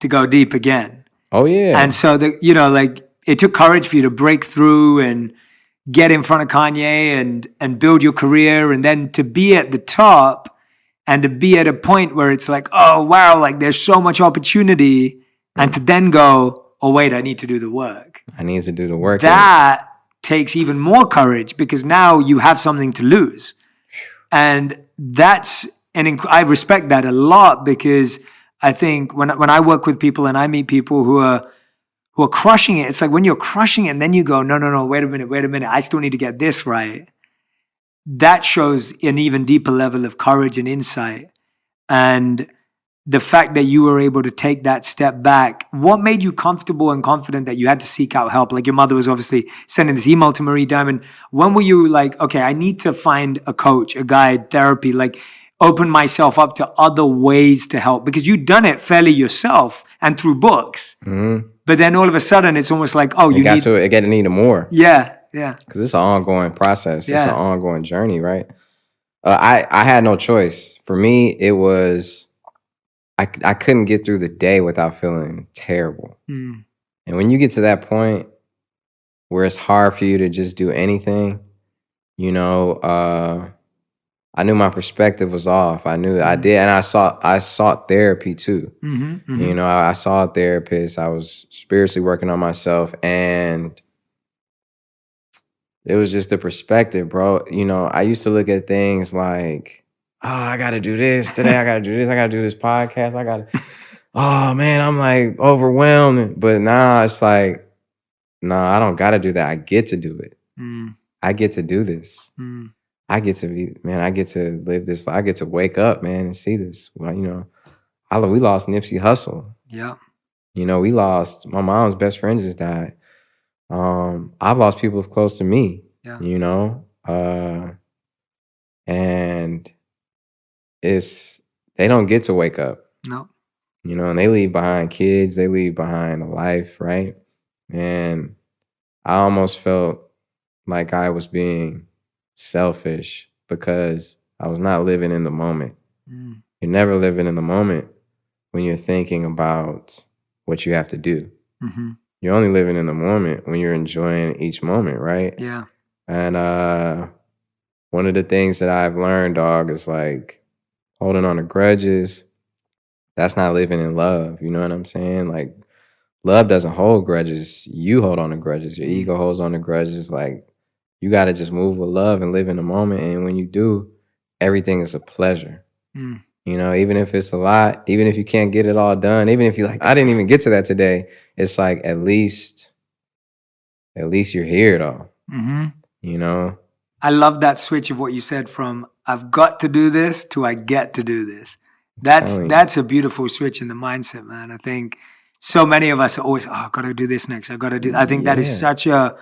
to go deep again. Oh yeah. And so like it took courage for you to break through and get in front of Kanye and build your career, and then to be at the top and to be at a point where it's like, oh wow, like there's so much opportunity, and to then go, oh wait, I need to do the work. I need to do the work. That takes even more courage, because now you have something to lose. And I respect that a lot, because I think when I work with people and I meet people who are crushing it, it's like when you're crushing it and then you go, no, wait a minute, I still need to get this right. That shows an even deeper level of courage and insight. And the fact that you were able to take that step back, what made you comfortable and confident that you had to seek out help? Like your mother was obviously sending this email to Marie Diamond. When were you like, okay, I need to find a coach, a guide, therapy, like open myself up to other ways to help? Because you'd done it fairly yourself and through books. Mm-hmm. But then all of a sudden it's almost like, oh, you need to need more. Yeah, yeah. Because it's an ongoing process. Yeah. It's an ongoing journey, right? I had no choice. For me, it was, I couldn't get through the day without feeling terrible. Mm. And when you get to that point where it's hard for you to just do anything, I knew my perspective was off. I knew I did, and I sought therapy too. Mm-hmm, mm-hmm. I saw a therapist. I was spiritually working on myself, and it was just the perspective, bro. I used to look at things like, oh, I got to do this today. I got to do this. I got to do this podcast. Oh man, I'm like overwhelmed. But now it's like, I don't got to do that. I get to do it. Mm. I get to do this. Mm. I get to live this. I get to wake up, man, and see this. Well, we lost Nipsey Hussle. Yeah. We lost, my mom's best friend just died. I've lost people close to me, and they don't get to wake up. No. And they leave behind kids, they leave behind a life, right? And I almost felt like I was being selfish because I was not living in the moment. Mm. You're never living in the moment when you're thinking about what you have to do. Mm-hmm. You're only living in the moment when you're enjoying each moment, right? Yeah. And one of the things that I've learned, dog, is like holding on to grudges. That's not living in love. You know what I'm saying? Like, love doesn't hold grudges. You hold on to grudges. Your ego holds on to grudges. Like, you got to just move with love and live in the moment. And when you do, everything is a pleasure. Mm. Even if it's a lot, even if you can't get it all done, even if you're like, I didn't even get to that today, it's like, at least you're here though. Mm-hmm. I love that switch of what you said from I've got to do this to I get to do this. That's a beautiful switch in the mindset, man. I think so many of us are always, I got to do this next. I got to do. I think that is such a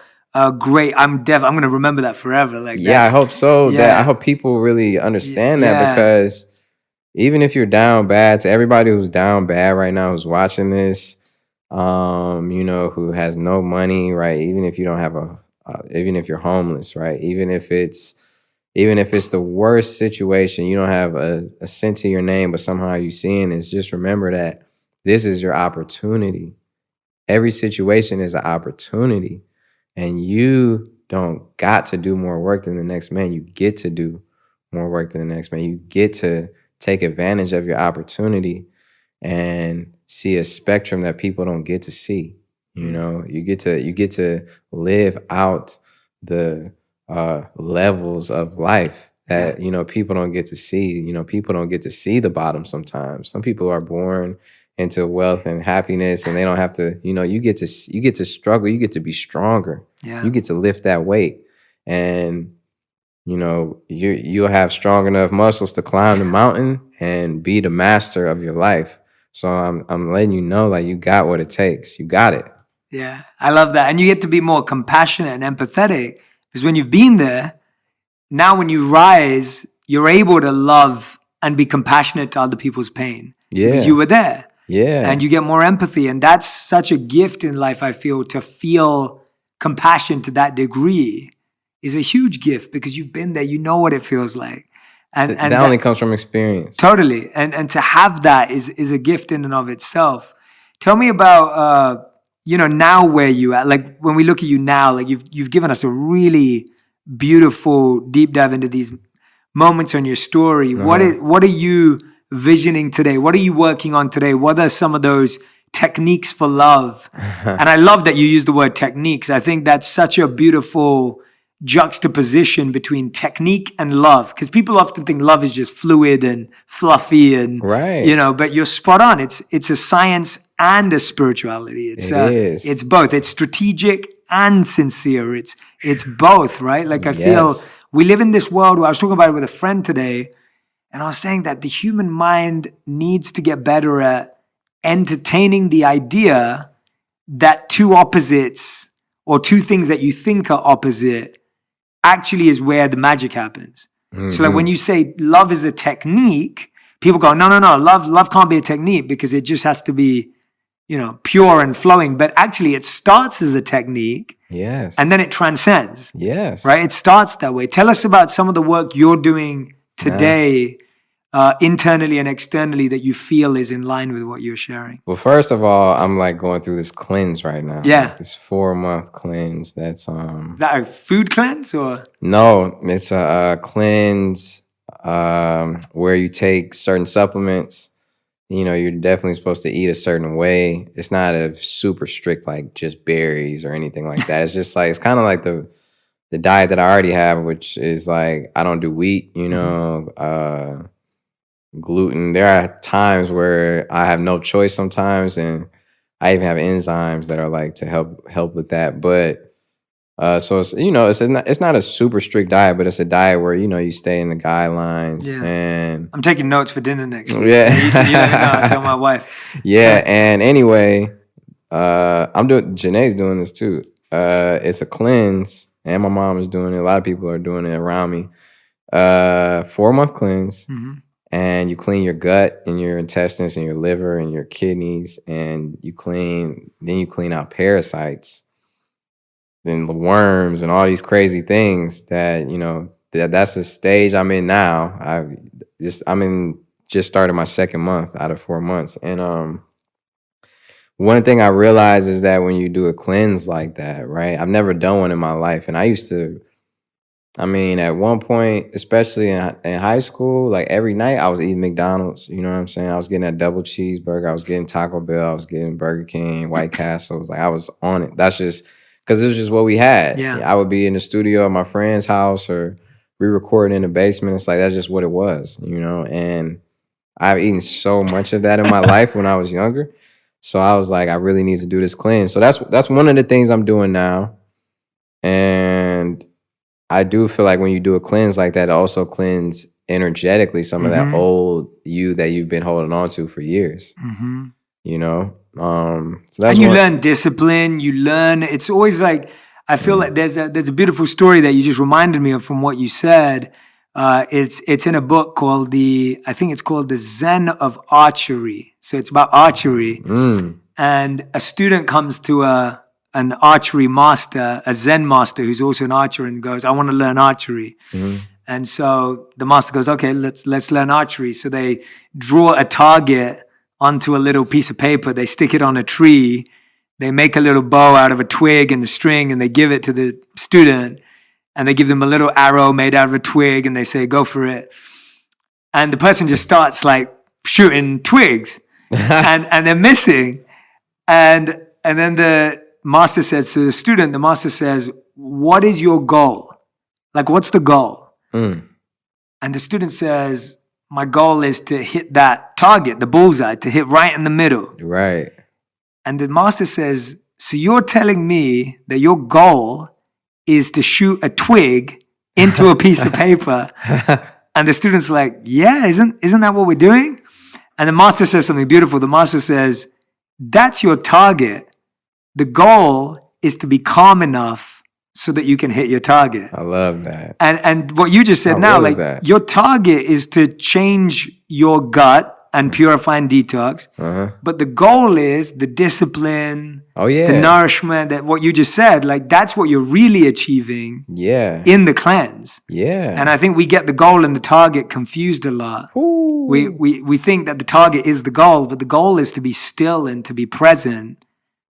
great. I'm going to remember that forever. Like, I hope so. I hope people really understand that, because even if you're down bad, to everybody who's down bad right now, who's watching this, who has no money, right? Even if you don't have even if you're homeless, right? Even if it's the worst situation, you don't have a cent to your name, but somehow you're seeing this, just remember that this is your opportunity. Every situation is an opportunity, and you don't got to do more work than the next man. You get to do more work than the next man. You get to take advantage of your opportunity and see a spectrum that people don't get to see. You get to live out the levels of life that people don't get to see. People don't get to see the bottom sometimes. Some people are born into wealth and happiness, and they don't have to. You get to struggle. You get to be stronger. Yeah. You get to lift that weight, and you'll have strong enough muscles to climb the mountain and be the master of your life. So I'm letting you know, like, you got what it takes. You got it. Yeah, I love that. And you get to be more compassionate and empathetic, because when you've been there, now when you rise, you're able to love and be compassionate to other people's pain. Yeah. Because you were there. Yeah. And you get more empathy. And that's such a gift in life, I feel, to feel compassion to that degree is a huge gift, because you've been there, you know what it feels like. And that only comes from experience. Totally. And to have that is a gift in and of itself. Tell me about, now where you at. Like when we look at you now, like you've given us a really beautiful deep dive into these moments on your story. What are you visioning today? What are you working on today? What are some of those techniques for love? And I love that you use the word techniques. I think that's such a beautiful juxtaposition between technique and love, because people often think love is just fluid and fluffy and but you're spot on. It's a science and a spirituality. It's both. It's strategic and sincere. It's both, right? Like I feel we live in this world where I was talking about it with a friend today, and I was saying that the human mind needs to get better at entertaining the idea that two opposites or two things that you think are opposite actually is where the magic happens. So like when you say love is a technique, people go, no, love can't be a technique because it just has to be, pure and flowing. But actually it starts as a technique. Yes. And then it transcends. Yes. Right? It starts that way. Tell us about some of the work you're doing today, internally and externally, that you feel is in line with what you're sharing. Well, first of all, I'm like going through this cleanse right now. Yeah. Like this 4-month cleanse. That's that a food cleanse or? No, it's a cleanse where you take certain supplements. You're definitely supposed to eat a certain way. It's not a super strict like just berries or anything like that. It's just like it's kind of like the diet that I already have, which is like I don't do wheat, gluten. There are times where I have no choice sometimes, and I even have enzymes that are like to help with that. But so it's not a super strict diet, but it's a diet where you stay in the guidelines. Yeah. And I'm taking notes for dinner next week. Yeah. You let me know. I'll tell my wife. Yeah, and anyway, Janae's doing this too. It's a cleanse, and my mom is doing it. A lot of people are doing it around me. 4-month cleanse. And you clean your gut and your intestines and your liver and your kidneys, and you clean out parasites, then the worms and all these crazy things that, that's the stage I'm in now. I'm just started my 2nd month out of 4 months. And one thing I realized is that when you do a cleanse like that, right? I've never done one in my life. And I used to, at one point, especially in high school, like every night I was eating McDonald's. You know what I'm saying? I was getting that double cheeseburger. I was getting Taco Bell. I was getting Burger King, White Castles. Like I was on it. That's just because it was just what we had. Yeah. I would be in the studio at my friend's house or re-recording in the basement. It's like that's just what it was, And I've eaten so much of that in my life when I was younger. So I was like, I really need to do this cleanse. So that's one of the things I'm doing now. And I do feel like when you do a cleanse like that, it also cleanse energetically some of that old you that you've been holding on to for years. So that's and you learn discipline. You learn. It's always like I feel like there's a beautiful story that you just reminded me of from what you said. It's in a book called I think it's called The Zen of Archery. So it's about archery, and a student comes to an archery master, a Zen master who's also an archer, and goes, I want to learn archery. And so the master goes, okay, let's learn archery. So they draw a target onto a little piece of paper. They stick it on a tree. They make a little bow out of a twig and the string, and they give it to the student. And they give them a little arrow made out of a twig, and they say, go for it. And the person just starts like shooting twigs and they're missing. And then the master says to the student, what is your goal? Like, what's the goal? And the student says, my goal is to hit that target, the bullseye, to hit right in the middle. Right. And the master says, so you're telling me that your goal is to shoot a twig into a piece of paper? And the student's like, yeah, isn't that what we're doing? And the master says something beautiful. The master says, that's your target. The goal is to be calm enough so that you can hit your target. I love that. And what you just said now, like your target is to change your gut and purify and detox. But the goal is the discipline, the nourishment, that what you just said, like that's what you're really achieving in the cleanse. And I think we get the goal and the target confused a lot. We think that the target is the goal, but the goal is to be still and to be present.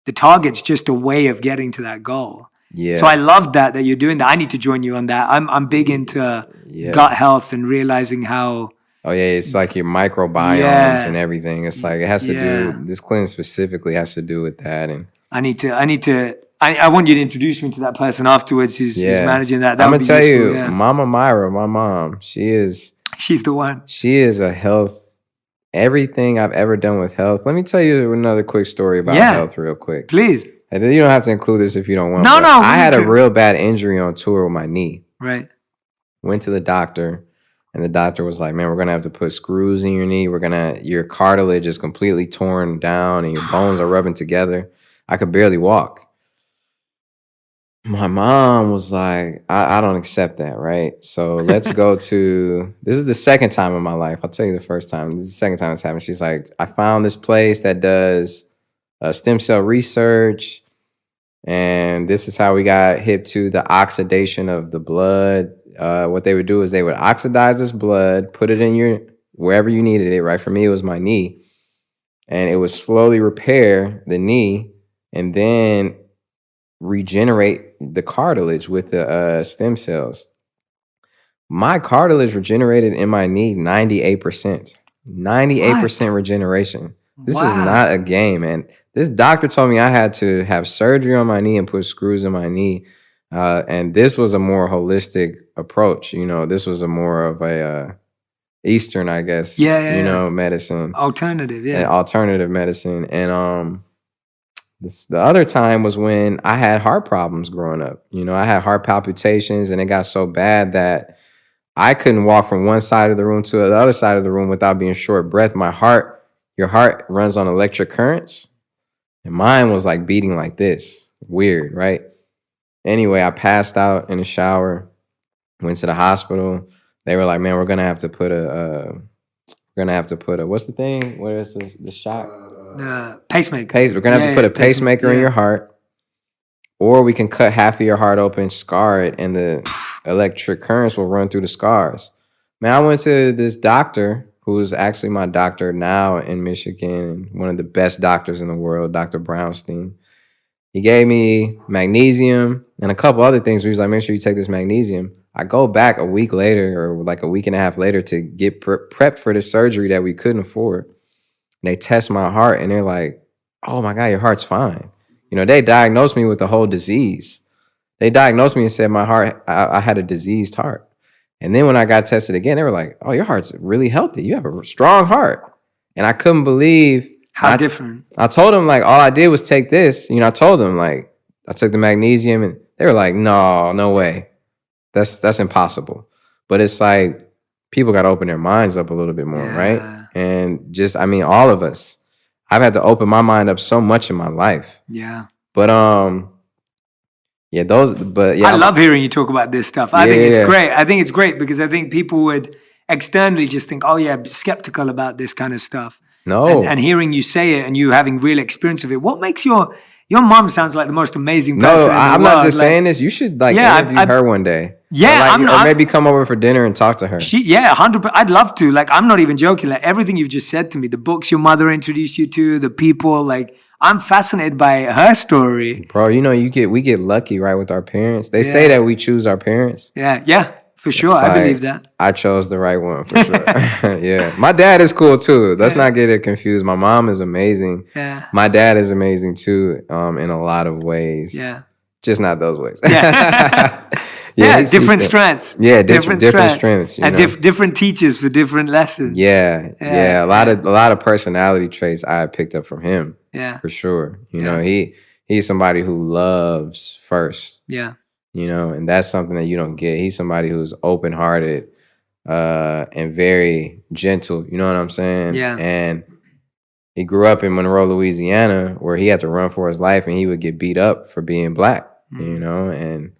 The target's just a way of getting to that goal. Yeah. So I love that you're doing that. I need to join you on that. I'm big into gut health and realizing how. Oh yeah, it's like your microbiomes and everything. It's like it has to do. This cleanse specifically has to do with that. And I want you to introduce me to that person afterwards who's managing that. I'm gonna tell you, Mama Myra, my mom, she's the one. She is a health. Everything I've ever done with health. Let me tell you another quick story about health, real quick, please. And then you don't have to include this if you don't want. No. I had a real bad injury on tour with my knee. Right. Went to the doctor. And the doctor was like, man, we're going to have to put screws in your knee. Your cartilage is completely torn down and your bones are rubbing together. I could barely walk. My mom was like, I don't accept that, right? So let's go to, this is the second time in my life. I'll tell you the first time. This is the second time it's happened. She's like, I found this place that does stem cell research. And this is how we got hip to the oxidation of the blood. What they would do is they would oxidize this blood, put it in wherever you needed it, right? For me, it was my knee. And it would slowly repair the knee and then regenerate the cartilage with the stem cells. My cartilage regenerated in my knee 98%. 98% regeneration. This is not a game, man. This doctor told me I had to have surgery on my knee and put screws in my knee. And this was a more holistic approach. This was a more of a Eastern, I guess, medicine. Alternative medicine. And the other time was when I had heart problems growing up. I had heart palpitations and it got so bad that I couldn't walk from one side of the room to the other side of the room without being short breath. Your heart runs on electric currents. And mine was like beating like this. Weird, right? Anyway, I passed out in the shower, went to the hospital. They were like, man, we're going to have to put what's the thing? What is the shot? Pacemaker. We're going to have to put a pacemaker in your heart, or we can cut half of your heart open, scar it, and the electric currents will run through the scars. Man, I went to this doctor who is actually my doctor now in Michigan, one of the best doctors in the world, Dr. Brownstein. He gave me magnesium and a couple other things. He was like, make sure you take this magnesium. I go back a week later or like a week and a half later to get prepped for the surgery that we couldn't afford. And they test my heart and they're like, oh my God, your heart's fine. They diagnosed me with the whole disease. They diagnosed me and said my heart, I had a diseased heart. And then when I got tested again, they were like, oh, your heart's really healthy. You have a strong heart. And I couldn't believe how different. I told them, like, all I did was take this. I told them, like, I took the magnesium and they were like, no way. That's impossible. But it's like people got to open their minds up a little bit more, right? And all of us. I've had to open my mind up so much in my life. Yeah. But I love hearing you talk about this stuff. I think it's great. I think it's great because I think people would externally just think, oh yeah, skeptical about this kind of stuff. No. And hearing you say it and you having real experience of it, what makes your mom sounds like the most amazing person in the I'm world. not just saying this. You should interview her one day. Yeah. Or maybe come over for dinner and talk to her. 100%. I'd love to. Like, I'm not even joking. Like, everything you've just said to me, the books your mother introduced you to, the people, like, I'm fascinated by her story. Bro, we get lucky, right, with our parents. They say that we choose our parents. Yeah, for sure. I believe that. I chose the right one, for sure. Yeah. My dad is cool, too. Let's not get it confused. My mom is amazing. Yeah. My dad is amazing, too, in a lot of ways. Yeah. Just not those ways. Yeah, different strengths. Yeah, different strengths. And different teachers for different lessons. Yeah. A lot of personality traits I picked up from him. Yeah. For sure. He's somebody who loves first. Yeah. And that's something that you don't get. He's somebody who's open-hearted and very gentle. You know what I'm saying? Yeah. And he grew up in Monroe, Louisiana, where he had to run for his life and he would get beat up for being black, and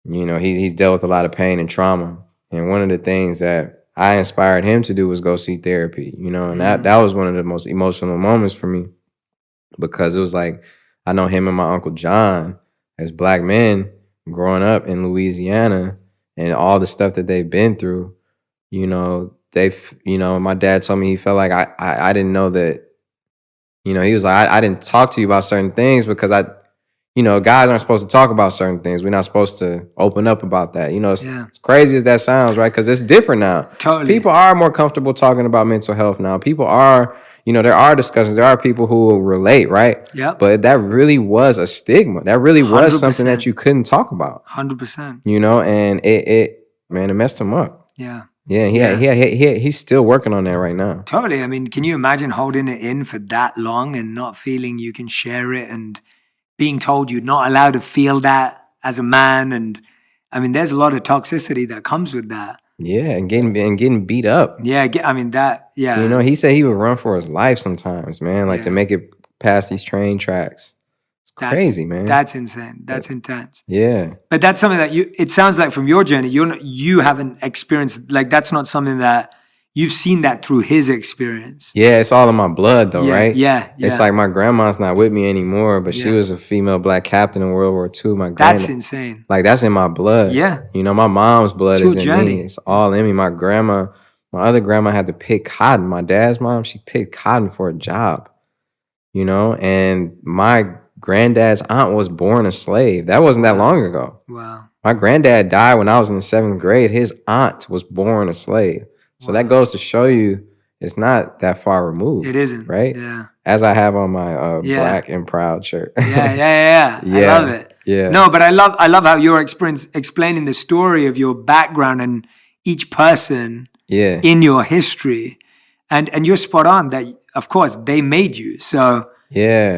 he's dealt with a lot of pain and trauma. And one of the things that I inspired him to do was go see therapy, and that was one of the most emotional moments for me, because it was like, I know him and my Uncle John as black men growing up in Louisiana and all the stuff that they've been through, you know, my dad told me he felt like I didn't know that, you know, he was like, I didn't talk to you about certain things because you know, guys aren't supposed to talk about certain things. We're not supposed to open up about that. You know, as crazy as that sounds, right? Because it's different now. Totally. People are more comfortable talking about mental health now. People are, you know, there are discussions. There are people who will relate, right? Yeah. But that really was a stigma. That really was 100%. something that you couldn't talk about. 100%. You know, and it messed him up. Yeah. Yeah, he's still working on that right now. Totally. I mean, can you imagine holding it in for that long and not feeling you can share it and being told you're not allowed to feel that as a man? And I mean, there's a lot of toxicity that comes with that. Yeah, and getting beat up. Yeah, I mean that. Yeah. You know, he said he would run for his life sometimes, man. Like to make it past these train tracks. It's crazy, man. That's insane. That's intense. Yeah. But that's something that it sounds like from your journey, you haven't experienced, like that's not something that you've seen that through his experience. Yeah, it's all in my blood though, right? Yeah. It's like my grandma's not with me anymore, but she was a female black captain in World War II. My grandma, that's insane. Like that's in my blood. Yeah. You know, my mom's blood is in journey. me. It's all in me. My other grandma had to pick cotton. My dad's mom, she picked cotton for a job. You know, and my granddad's aunt was born a slave. That wasn't that long ago. Wow. My granddad died when I was in the 7th grade. His aunt was born a slave. So that goes to show you it's not that far removed. It isn't. Right? Yeah. As I have on my Black and Proud shirt. Yeah. I love it. Yeah. No, but I love how you're explaining the story of your background and each person in your history. And you're spot on that, of course, they made you. So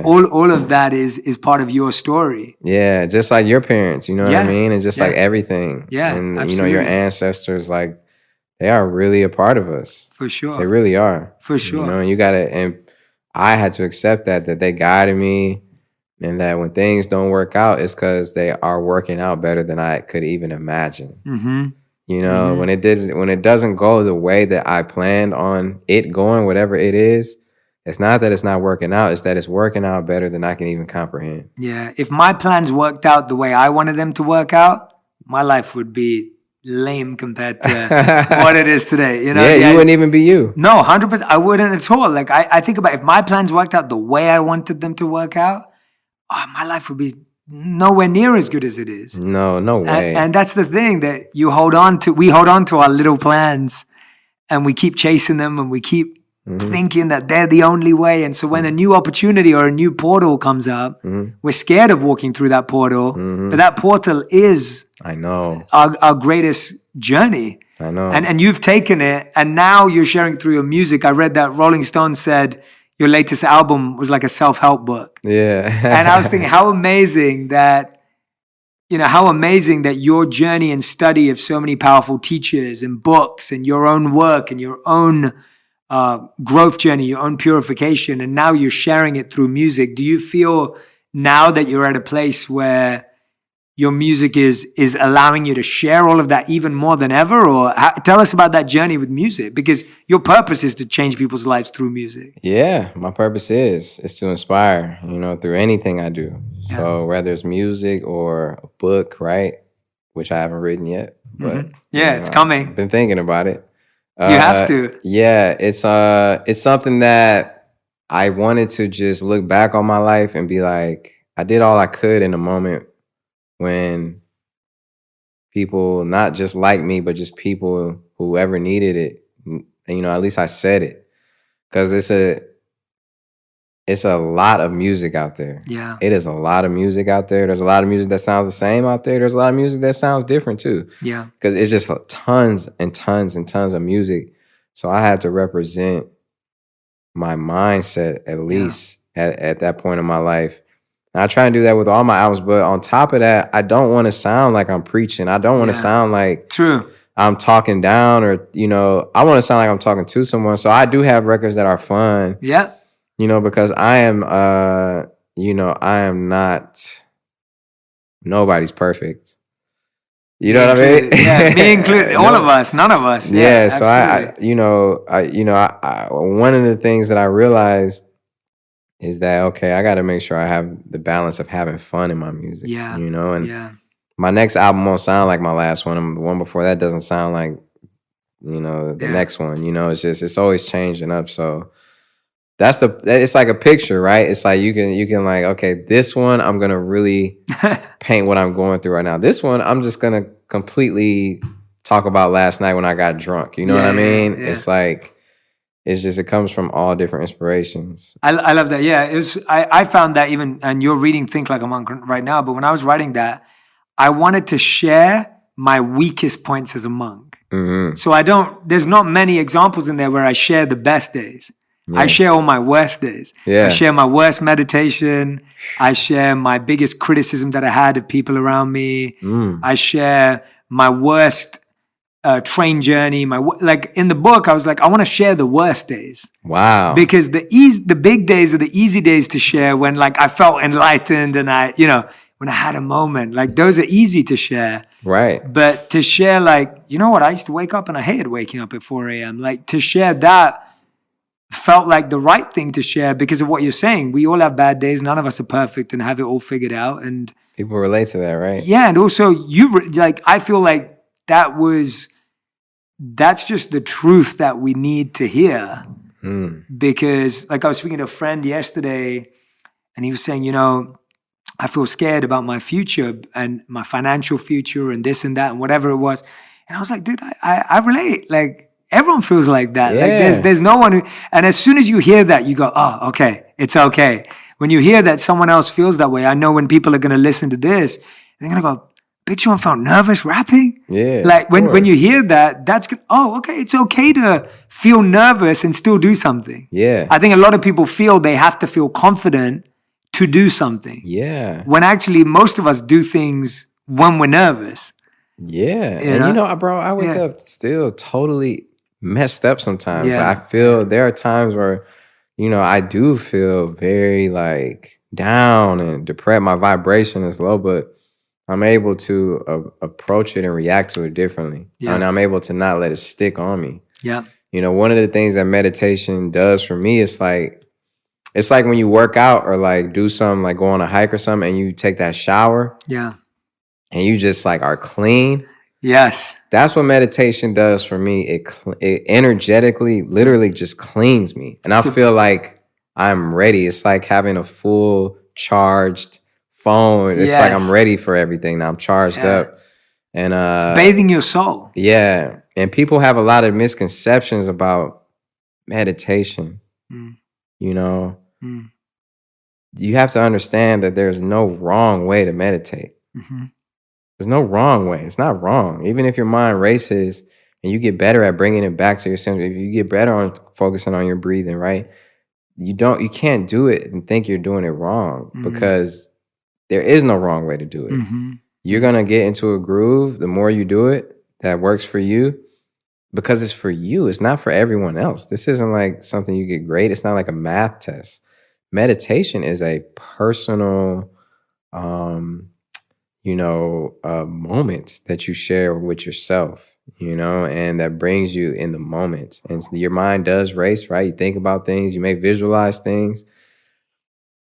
all of that is part of your story. Yeah, just like your parents, you know what I mean? And just like everything. Yeah, and absolutely. You know, your ancestors, like they are really a part of us. For sure. They really are. For sure. You know, and I had to accept that they guided me, and that when things don't work out, it's because they are working out better than I could even imagine. Mm-hmm. You know, when it doesn't go the way that I planned on it going, whatever it is, it's not that it's not working out, it's that it's working out better than I can even comprehend. Yeah. If my plans worked out the way I wanted them to work out, my life would be lame compared to what it is today. You know? Yeah, you wouldn't even be you. No, 100%. I wouldn't at all. Like I think about if my plans worked out the way I wanted them to work out, my life would be nowhere near as good as it is. No way. And that's the thing that we hold on to our little plans and we keep chasing them and we keep thinking that they're the only way. And so when a new opportunity or a new portal comes up, we're scared of walking through that portal. But that portal is our greatest journey. I know. And you've taken it and now you're sharing through your music. I read that Rolling Stone said your latest album was like a self-help book. Yeah. And I was thinking how amazing that your journey and study of so many powerful teachers and books and your own work and your own growth journey, your own purification, and now you're sharing it through music. Do you feel now that you're at a place where your music is allowing you to share all of that even more than ever? Or tell us about that journey with music, because your purpose is to change people's lives through music. Yeah, my purpose is to inspire, you know, through anything I do. Yeah. So whether it's music or a book, right, which I haven't written yet, but it's coming. I've been thinking about it. You have to. Yeah, it's something that I wanted to just look back on my life and be like, I did all I could in a moment when people not just like me, but just people whoever needed it, and, you know, at least I said it, because it's a lot of music out there. Yeah, it is a lot of music out there. There's a lot of music that sounds the same out there. There's a lot of music that sounds different too. Yeah, because it's just tons and tons and tons of music. So I had to represent my mindset at least at that point in my life. And I try and do that with all my albums, but on top of that, I don't want to sound like I'm preaching. I don't want to sound like I'm talking down, or, you know, I want to sound like I'm talking to someone. So I do have records that are fun. Yeah. You know, because I am not, nobody's perfect. You know what I mean? Yeah, me included. All of us, none of us. Yeah. So I one of the things that I realized is that, okay, I got to make sure I have the balance of having fun in my music. Yeah. You know, and my next album won't sound like my last one. The one before that doesn't sound like the next one. It's always changing up. So it's like a picture, right? It's like you can like, okay, this one I'm gonna really paint what I'm going through right now. This one I'm just gonna completely talk about last night when I got drunk. You know what I mean? Yeah. It's like it comes from all different inspirations. I love that. Yeah, I found that even, and you're reading Think Like a Monk right now, but when I was writing that, I wanted to share my weakest points as a monk. Mm-hmm. So there's not many examples in there where I share the best days. Yeah. I share all my worst days. Yeah. I share my worst meditation. I share my biggest criticism that I had of people around me. I share my worst train journey. Like in the book, I was like, I want to share the worst days. Wow. Because the big days are the easy days to share when like I felt enlightened and when I had a moment. Like those are easy to share. Right. But to share like, I used to wake up and I hated waking up at 4 a.m. Like to share that felt like the right thing to share because of what you're saying. We all have bad days. None of us are perfect and have it all figured out. And people relate to that, right? Yeah. And also I feel like that's just the truth that we need to hear. Because like I was speaking to a friend yesterday and he was saying, I feel scared about my future and my financial future and this and that and whatever it was. And I was like, dude, I relate. Like, everyone feels like that. Yeah. Like there's no one and as soon as you hear that, you go, oh, okay, it's okay. When you hear that someone else feels that way, I know when people are going to listen to this, they're going to go, bitch, you felt nervous rapping? Yeah. Like when you hear that, that's good. Oh, okay. It's okay to feel nervous and still do something. Yeah. I think a lot of people feel they have to feel confident to do something. Yeah. When actually most of us do things when we're nervous. Yeah. And bro, I wake up still totally messed up sometimes. Yeah. I feel there are times where, I do feel very like down and depressed. My vibration is low, but I'm able to approach it and react to it differently. Yeah. And I'm able to not let it stick on me. Yeah. One of the things that meditation does for me is like, it's like when you work out or like do something like go on a hike or something and you take that shower. Yeah. And you just like are clean. Yes. That's what meditation does for me. It energetically, literally just cleans me. And I feel like I'm ready. It's like having a full charged phone. It's like I'm ready for everything now. I'm charged up. And it's bathing your soul. Yeah. And people have a lot of misconceptions about meditation. You have to understand that there's no wrong way to meditate. Mm-hmm. There's no wrong way. It's not wrong. Even if your mind races and you get better at bringing it back to your center, if you get better on focusing on your breathing, right? You can't do it and think you're doing it wrong because there is no wrong way to do it. Mm-hmm. You're going to get into a groove the more you do it that works for you because it's for you. It's not for everyone else. This isn't like something you get great. It's not like a math test. Meditation is a personal, moment that you share with yourself, and that brings you in the moment. And your mind does race, right? You think about things, you may visualize things,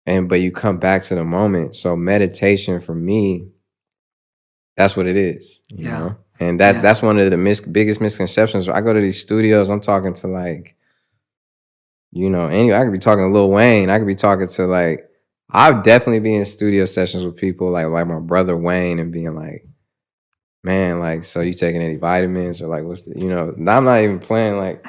but you come back to the moment. So meditation for me, that's what it is, you know? And that's one of the biggest misconceptions. I go to these studios, I'm talking to like, I could be talking to Lil Wayne. I could be talking to like, I've definitely been in studio sessions with people like my brother Wayne and being like, man, like, so you taking any vitamins or like, what's the, I'm not even playing like,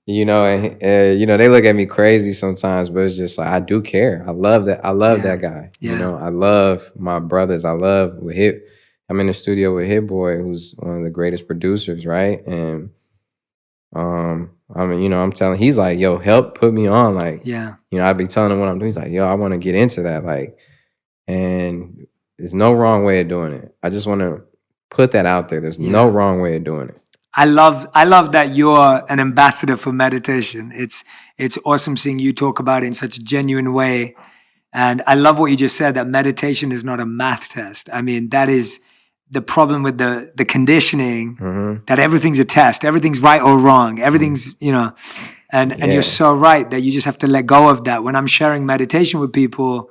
and they look at me crazy sometimes, but it's just like, I do care. I love that. I love that guy. Yeah. I love my brothers. I'm in the studio with Hit Boy, who's one of the greatest producers. Right. And, I'm telling, he's like, yo, help put me on. Like, I'd be telling him what I'm doing. He's like, yo, I want to get into that. Like, and there's no wrong way of doing it. I just want to put that out there. There's no wrong way of doing it. I love that you're an ambassador for meditation. It's awesome seeing you talk about it in such a genuine way. And I love what you just said, that meditation is not a math test. I mean, that is the problem with the conditioning, that everything's a test, everything's right or wrong, everything's, and you're so right that you just have to let go of that. When I'm sharing meditation with people,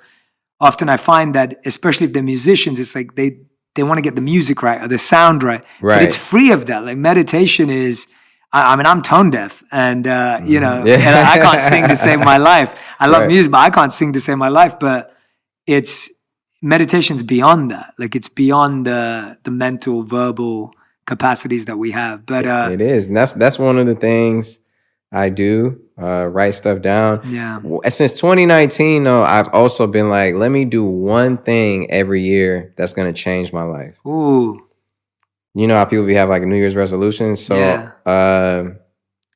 often I find that, especially if they're musicians, it's like they want to get the music right or the sound right. But it's free of that. Like meditation is, I mean, I'm tone deaf, and you know, Yeah. and I can't sing to save my life. I love Right. music, but I can't sing to save my life. But it's meditation's beyond that. Like it's beyond the mental, verbal capacities that we have. But It is, and that's one of the things I do. Write stuff down. yeah, Since 2019, though, I've also been like, let me do one thing every year that's gonna change my life. ooh, You know how people have like New Year's resolutions. So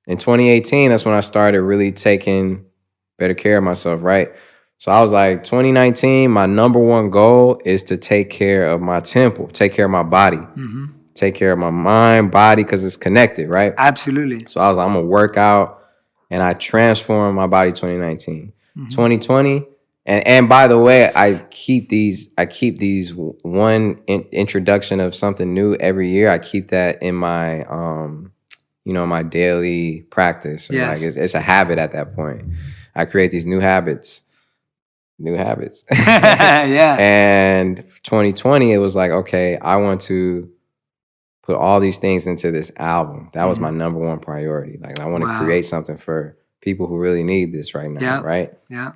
in 2018, that's when I started really taking better care of myself, right? So I was like, 2019, my number one goal is to take care of my temple, take care of my body, take care of my mind, body, because it's connected, right? absolutely. So I was like, I'm gonna work out, and I transformed my body 2019. 2020, and by the way, I keep these one introduction of something new every year. I keep that in my my daily practice. Yes. Like it's a habit at that point. I create these new habits. Yeah. And 2020, it was like, okay, I want to put all these things into this album. That was my number one priority. Like I want to create something for people who really need this right now, right? Yeah.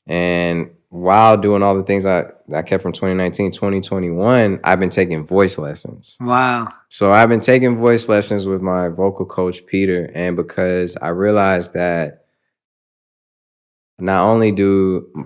And while doing all the things I kept from 2019, 2021, I've been taking voice lessons. Wow. So I've been taking voice lessons with my vocal coach, Peter. And because I realized that not only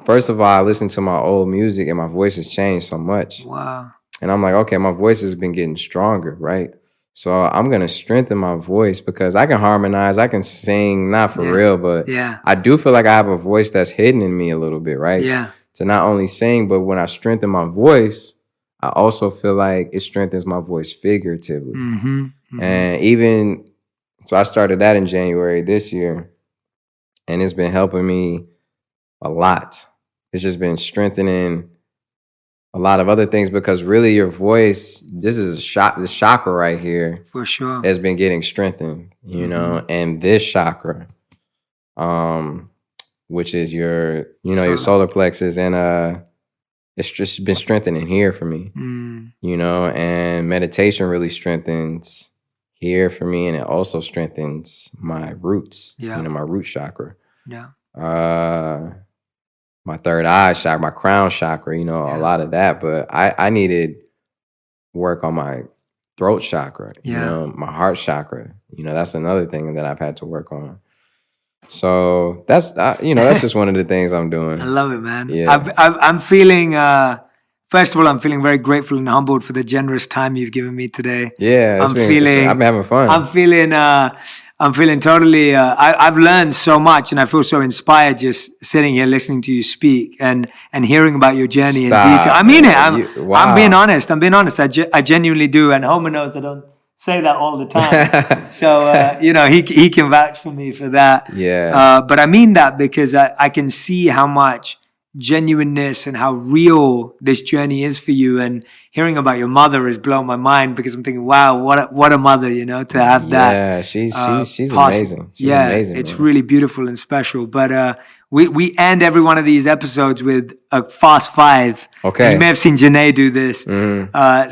first of all, I listen to my old music and my voice has changed so much. Wow. And I'm like, okay, my voice has been getting stronger, right? So I'm going to strengthen my voice because I can harmonize. I can sing, not for real, but I do feel like I have a voice that's hidden in me a little bit, right? Yeah. To not only sing, but when I strengthen my voice, I also feel like it strengthens my voice figuratively. And so I started that in January this year, and it's been helping me a lot. It's just been strengthening a lot of other things because really your voice, this chakra right here, for sure, has been getting strengthened, you know, and this chakra, which is your solar plexus, and it's just been strengthening here for me, you know, and meditation really strengthens here for me, and it also strengthens my roots, my root chakra. My third eye chakra, my crown chakra, a lot of that. But I needed work on my throat chakra, my heart chakra. That's another thing that I've had to work on. So that's just one of the things I'm doing. I love it, man. Yeah. I'm feeling, first of all, I'm feeling very grateful and humbled for the generous time you've given me today. Yeah, I've been having fun. I'm feeling totally, I've learned so much, and I feel so inspired just sitting here listening to you speak and hearing about your journey in detail. I mean it. I'm being honest. I genuinely do. And Homer knows I don't say that all the time. So, he can vouch for me for that. Yeah. But I mean that because I can see how much genuineness and how real this journey is for you, and hearing about your mother has blown my mind because I'm thinking, wow, what a mother, to have that. Yeah, she's amazing. She's amazing. It's really beautiful and special. But we end every one of these episodes with a fast five. Okay. You may have seen Janae do this.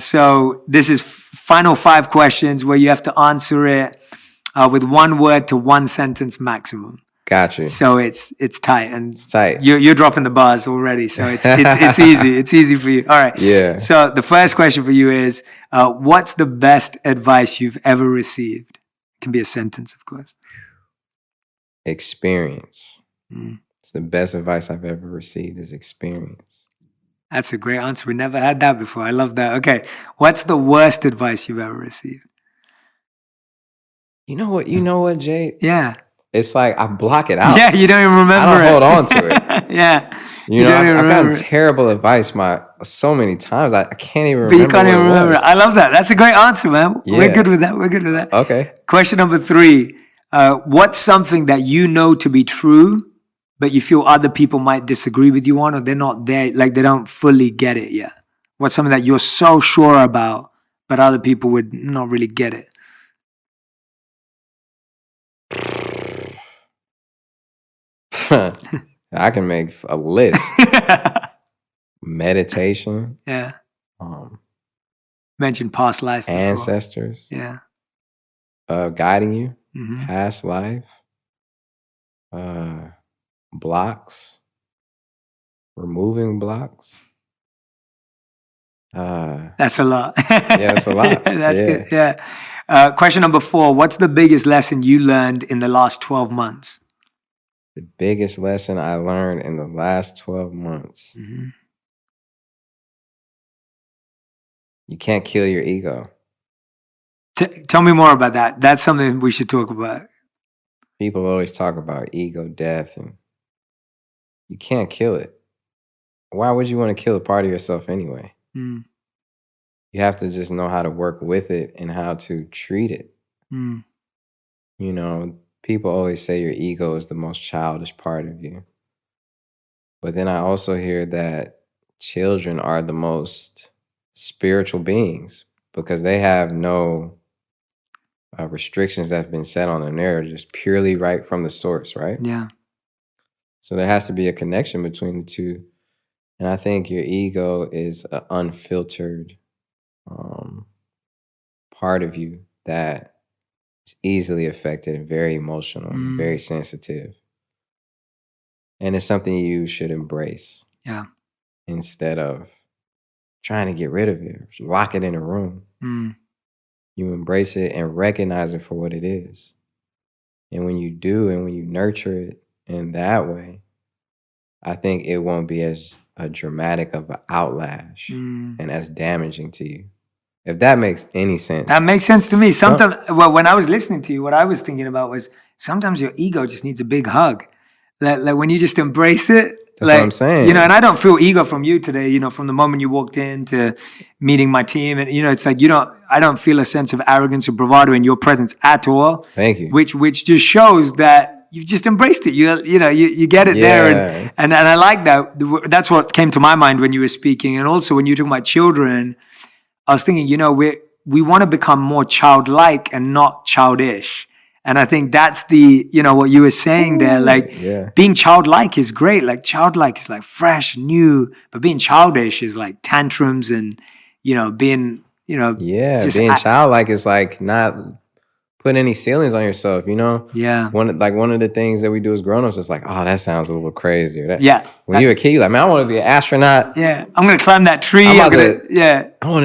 So this is final 5 questions where you have to answer it with 1 word to 1 sentence maximum. Gotcha. So it's tight, and it's tight. You're dropping the bars already, so it's easy. It's easy for you. All right. Yeah. So the first question for you is, what's the best advice you've ever received? It can be a sentence, of course. Experience. It's the best advice I've ever received is experience. That's a great answer. We never had that before. I love that. Okay. What's the worst advice you've ever received? You know what, Jay? Yeah. It's like I block it out. Yeah, you don't even remember I don't hold on to it. Yeah. I've gotten terrible advice so many times. I can't even remember. But you can't even remember it. I love that. That's a great answer, man. Yeah. We're good with that. Okay. Question number 3. What's something that you know to be true, but you feel other people might disagree with you on, or they're not there, like they don't fully get it yet? What's something that you're so sure about, but other people would not really get it? I can make a list. Meditation. Yeah. Mention past life. Ancestors. Yeah. Guiding you. past life, blocks, removing blocks. That's a lot. Yeah, it's a lot. That's good. Yeah. Question number 4. What's the biggest lesson you learned in the last 12 months? The biggest lesson I learned in the last 12 months. You can't kill your ego. Tell me more about that. That's something we should talk about. People always talk about ego death, and you can't kill it. Why would you want to kill a part of yourself anyway? You have to just know how to work with it and how to treat it. You know, people always say your ego is the most childish part of you. But then I also hear that children are the most spiritual beings because they have no restrictions that have been set on them. They're just purely right from the source, right? Yeah. So there has to be a connection between the two. And I think your ego is an unfiltered part of you that is easily affected and very emotional and very sensitive. And it's something you should embrace. Yeah. Instead of trying to get rid of it, lock it in a room. You embrace it and recognize it for what it is. And when you do, and when you nurture it in that way, I think it won't be as dramatic of an outlash and as damaging to you. If that makes any sense. That makes sense to me. Sometimes, well, when I was listening to you, what I was thinking about was sometimes your ego just needs a big hug. Like when you just embrace it. That's what I'm saying. You know, and I don't feel ego from you today, you know, from the moment you walked in to meeting my team. And, you know, it's like, I don't feel a sense of arrogance or bravado in your presence at all. Thank you. Which just shows that you've just embraced it. You get it there. And I like that. That's what came to my mind when you were speaking. And also when you were talking about children, I was thinking, we want to become more childlike and not childish. And I think that's what you were saying there. Like being childlike is great. Like childlike is like fresh, new, but being childish is like tantrums and, being, just being childlike is like not putting any ceilings on yourself, Yeah. One of the things that we do as grown-ups is like, oh, that sounds a little crazy. When you're a kid, you're like, man, I want to be an astronaut. Yeah. I'm going to climb that tree. I want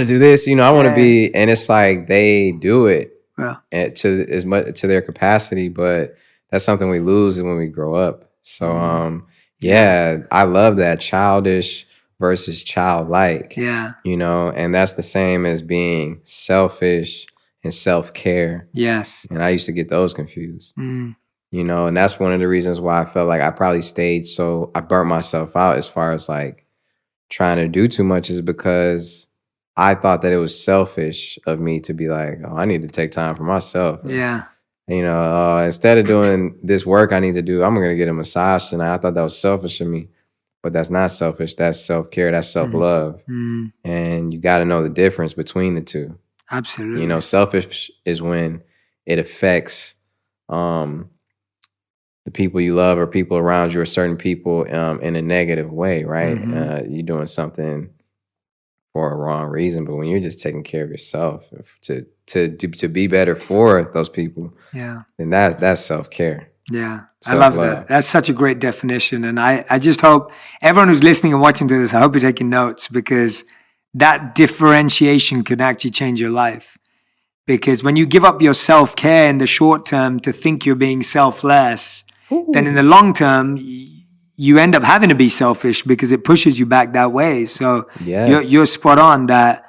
to do this, I want to be, and it's like they do it. Yeah. To their capacity, but that's something we lose when we grow up. So I love that childish versus childlike. Yeah. And that's the same as being selfish and self-care. Yes. And I used to get those confused. And that's one of the reasons why I felt like I probably I burnt myself out as far as like trying to do too much, is because I thought that it was selfish of me to be like, oh, I need to take time for myself. Yeah. Instead of doing this work I need to do, I'm going to get a massage tonight. I thought that was selfish of me, but that's not selfish. That's self-care. That's self-love. And you got to know the difference between the two. Absolutely. Selfish is when it affects the people you love or people around you or certain people in a negative way, right? You're doing something for a wrong reason, but when you're just taking care of yourself to be better for those people, then that's self-care. Yeah, I love that. That's such a great definition, and I just hope everyone who's listening and watching to this, I hope you're taking notes, because that differentiation can actually change your life. Because when you give up your self-care in the short term to think you're being selfless, then in the long term, you end up having to be selfish because it pushes you back that way. So you're spot on that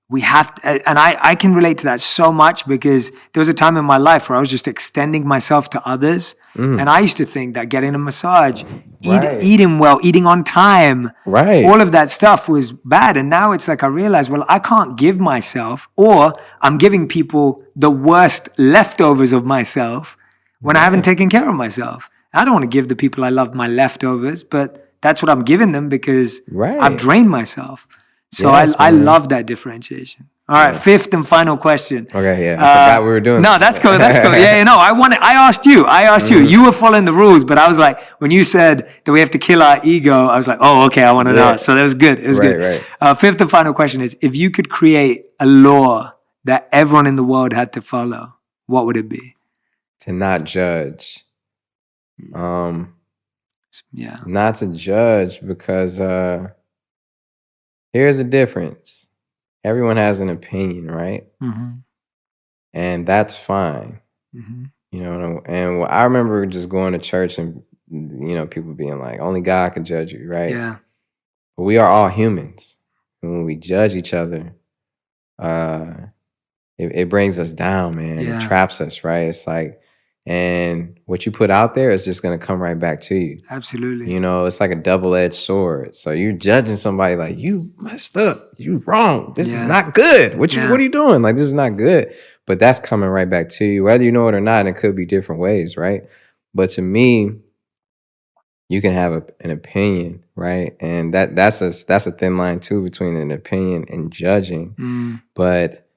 we have to, and I can relate to that so much, because there was a time in my life where I was just extending myself to others. And I used to think that getting a massage, eating well, eating on time, all of that stuff was bad. And now it's like I realize, well, I can't give myself, or I'm giving people the worst leftovers of myself when I haven't taken care of myself. I don't want to give the people I love my leftovers, but that's what I'm giving them because I've drained myself. So I love that differentiation. All right, fifth and final question. Okay, I forgot we were doing. No, that's cool. That's cool. I asked you. You were following the rules, but I was like, when you said that we have to kill our ego, I was like, oh, okay, I want to know. So that was good. It was good. Right. Fifth and final question is: if you could create a law that everyone in the world had to follow, what would it be? to not judge. Yeah. Not to judge because here's the difference. Everyone has an opinion, right? And that's fine. You know, and I remember just going to church and, you know, people being like, only God can judge you, right? Yeah. But we are all humans. And when we judge each other, it brings us down, man. Yeah. It traps us, right? It's like, and what you put out there is just going to come right back to you. Absolutely. You know, it's like a double-edged sword. So you're judging somebody like, you messed up, you wrong, this is not good. What are you doing? Like, this is not good. But that's coming right back to you, whether you know it or not. And it could be different ways, right? But to me, you can have an opinion, right? And that's a thin line too between an opinion and judging. But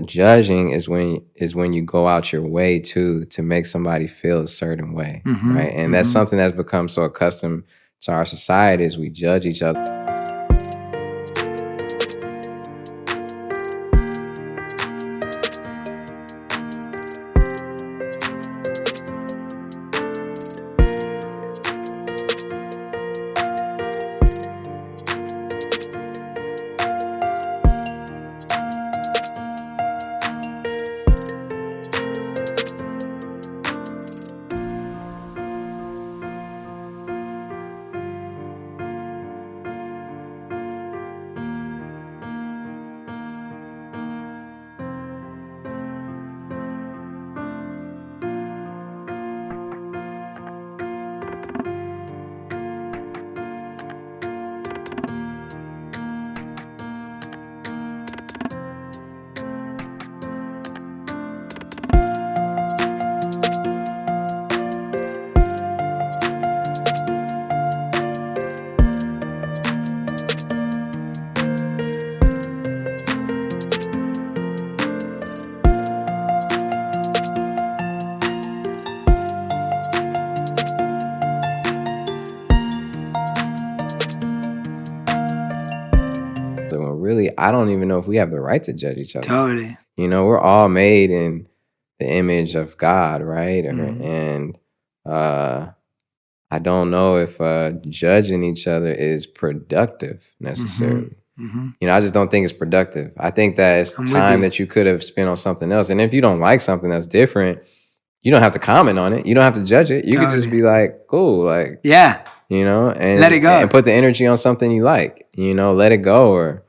judging is when you go out your way to make somebody feel a certain way, right? And that's something that's become so accustomed to our society is we judge each other. Really, I don't even know if we have the right to judge each other. Totally. You know, we're all made in the image of God, right? And I don't know if judging each other is productive necessarily. You know, I just don't think it's productive. I think that it's time that you could have spent on something else. And if you don't like something that's different, you don't have to comment on it. You don't have to judge it. You could just be like, cool, like, you know, and let it go and put the energy on something you like, you know, let it go. Or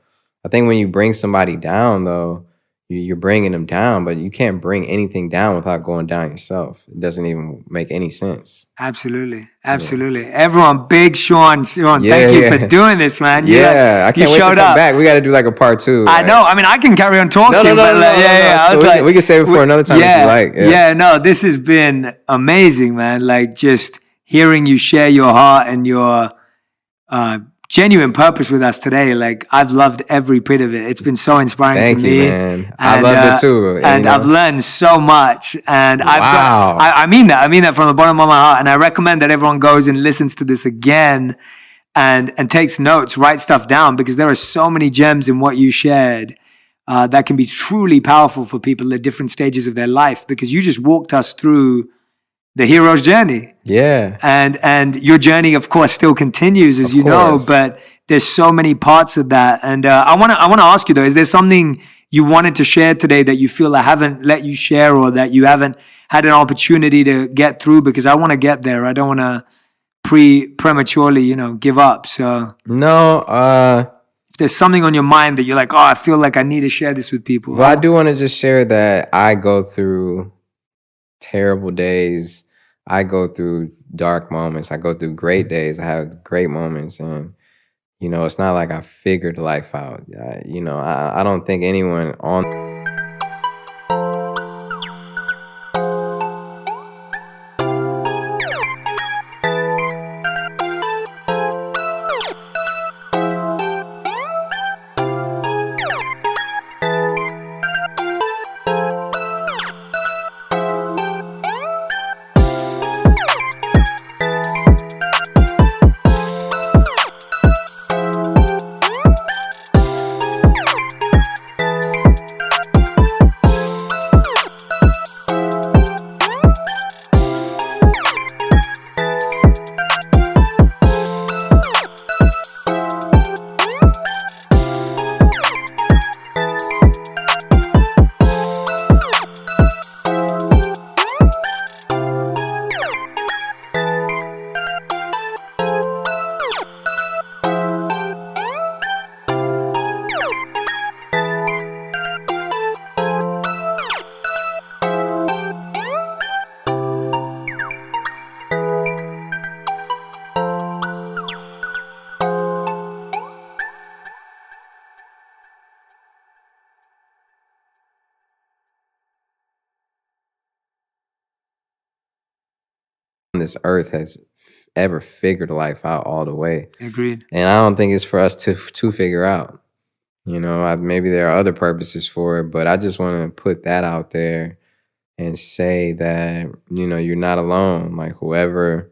I think when you bring somebody down, though, you're bringing them down, but you can't bring anything down without going down yourself. It doesn't even make any sense. Absolutely. Absolutely. Everyone, big Sean, thank you for doing this, man. I can't wait to come back. We got to do like a part 2. I know. I mean, I can carry on talking. No, I was like, we can save it for another time if you like. No, this has been amazing, man. Like just hearing you share your heart and your genuine purpose with us today. Like I've loved every bit of it. It's been so inspiring to me. Thank you, man. I loved it too. And I've learned so much. And I mean that. I mean that from the bottom of my heart. And I recommend that everyone goes and listens to this again and takes notes, write stuff down, because there are so many gems in what you shared that can be truly powerful for people at different stages of their life, because you just walked us through the hero's journey. Yeah. And your journey, of course, still continues, as you know, but there's so many parts of that. And I want to ask you, though, is there something you wanted to share today that you feel I haven't let you share, or that you haven't had an opportunity to get through? Because I want to get there. I don't want to prematurely, you know, give up. So no, if there's something on your mind that you're like, oh, I feel like I need to share this with people. Well, I do want to just share that I go through terrible days. I go through dark moments. I go through great days. I have great moments. And, you know, it's not like I figured life out. You know, I don't think anyone on this earth has ever figured life out all the way. Agreed. And I don't think it's for us to figure out. You know, maybe there are other purposes for it, but I just want to put that out there and say that, you know, you're not alone. Like whoever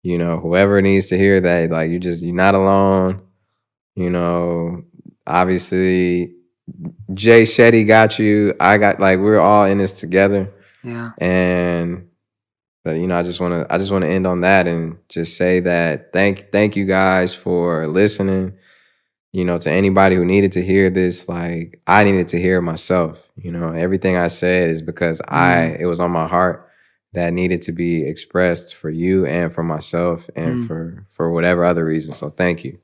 needs to hear that, like you're not alone. You know, obviously Jay Shetty got you. I got, like, we're all in this together. Yeah. And you know, I just want to end on that and just say that thank you guys for listening. You know, to anybody who needed to hear this, like I needed to hear it myself. You know, everything I said is because it was on my heart that needed to be expressed for you and for myself and for whatever other reason. So thank you.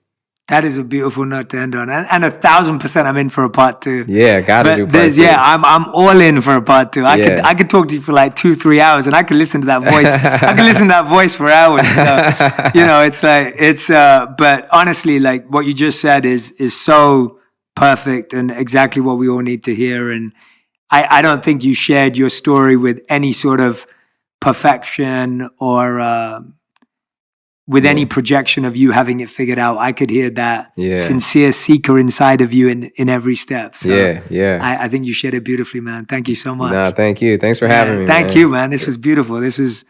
That is a beautiful note to end on, and 1,000% I'm in for a part 2. Yeah, gotta do part 2. Yeah, I'm all in for a part 2. I could talk to you for like 2-3 hours, and I could listen to that voice. I could listen to that voice for hours. So, you know, it's like but honestly, like what you just said is so perfect and exactly what we all need to hear. And I don't think you shared your story with any sort of perfection or with any projection of you having it figured out. I could hear that sincere seeker inside of you in every step. So I think you shared it beautifully, man. Thank you so much. No, thank you. Thanks for having me. Thank you, man. This was beautiful. This was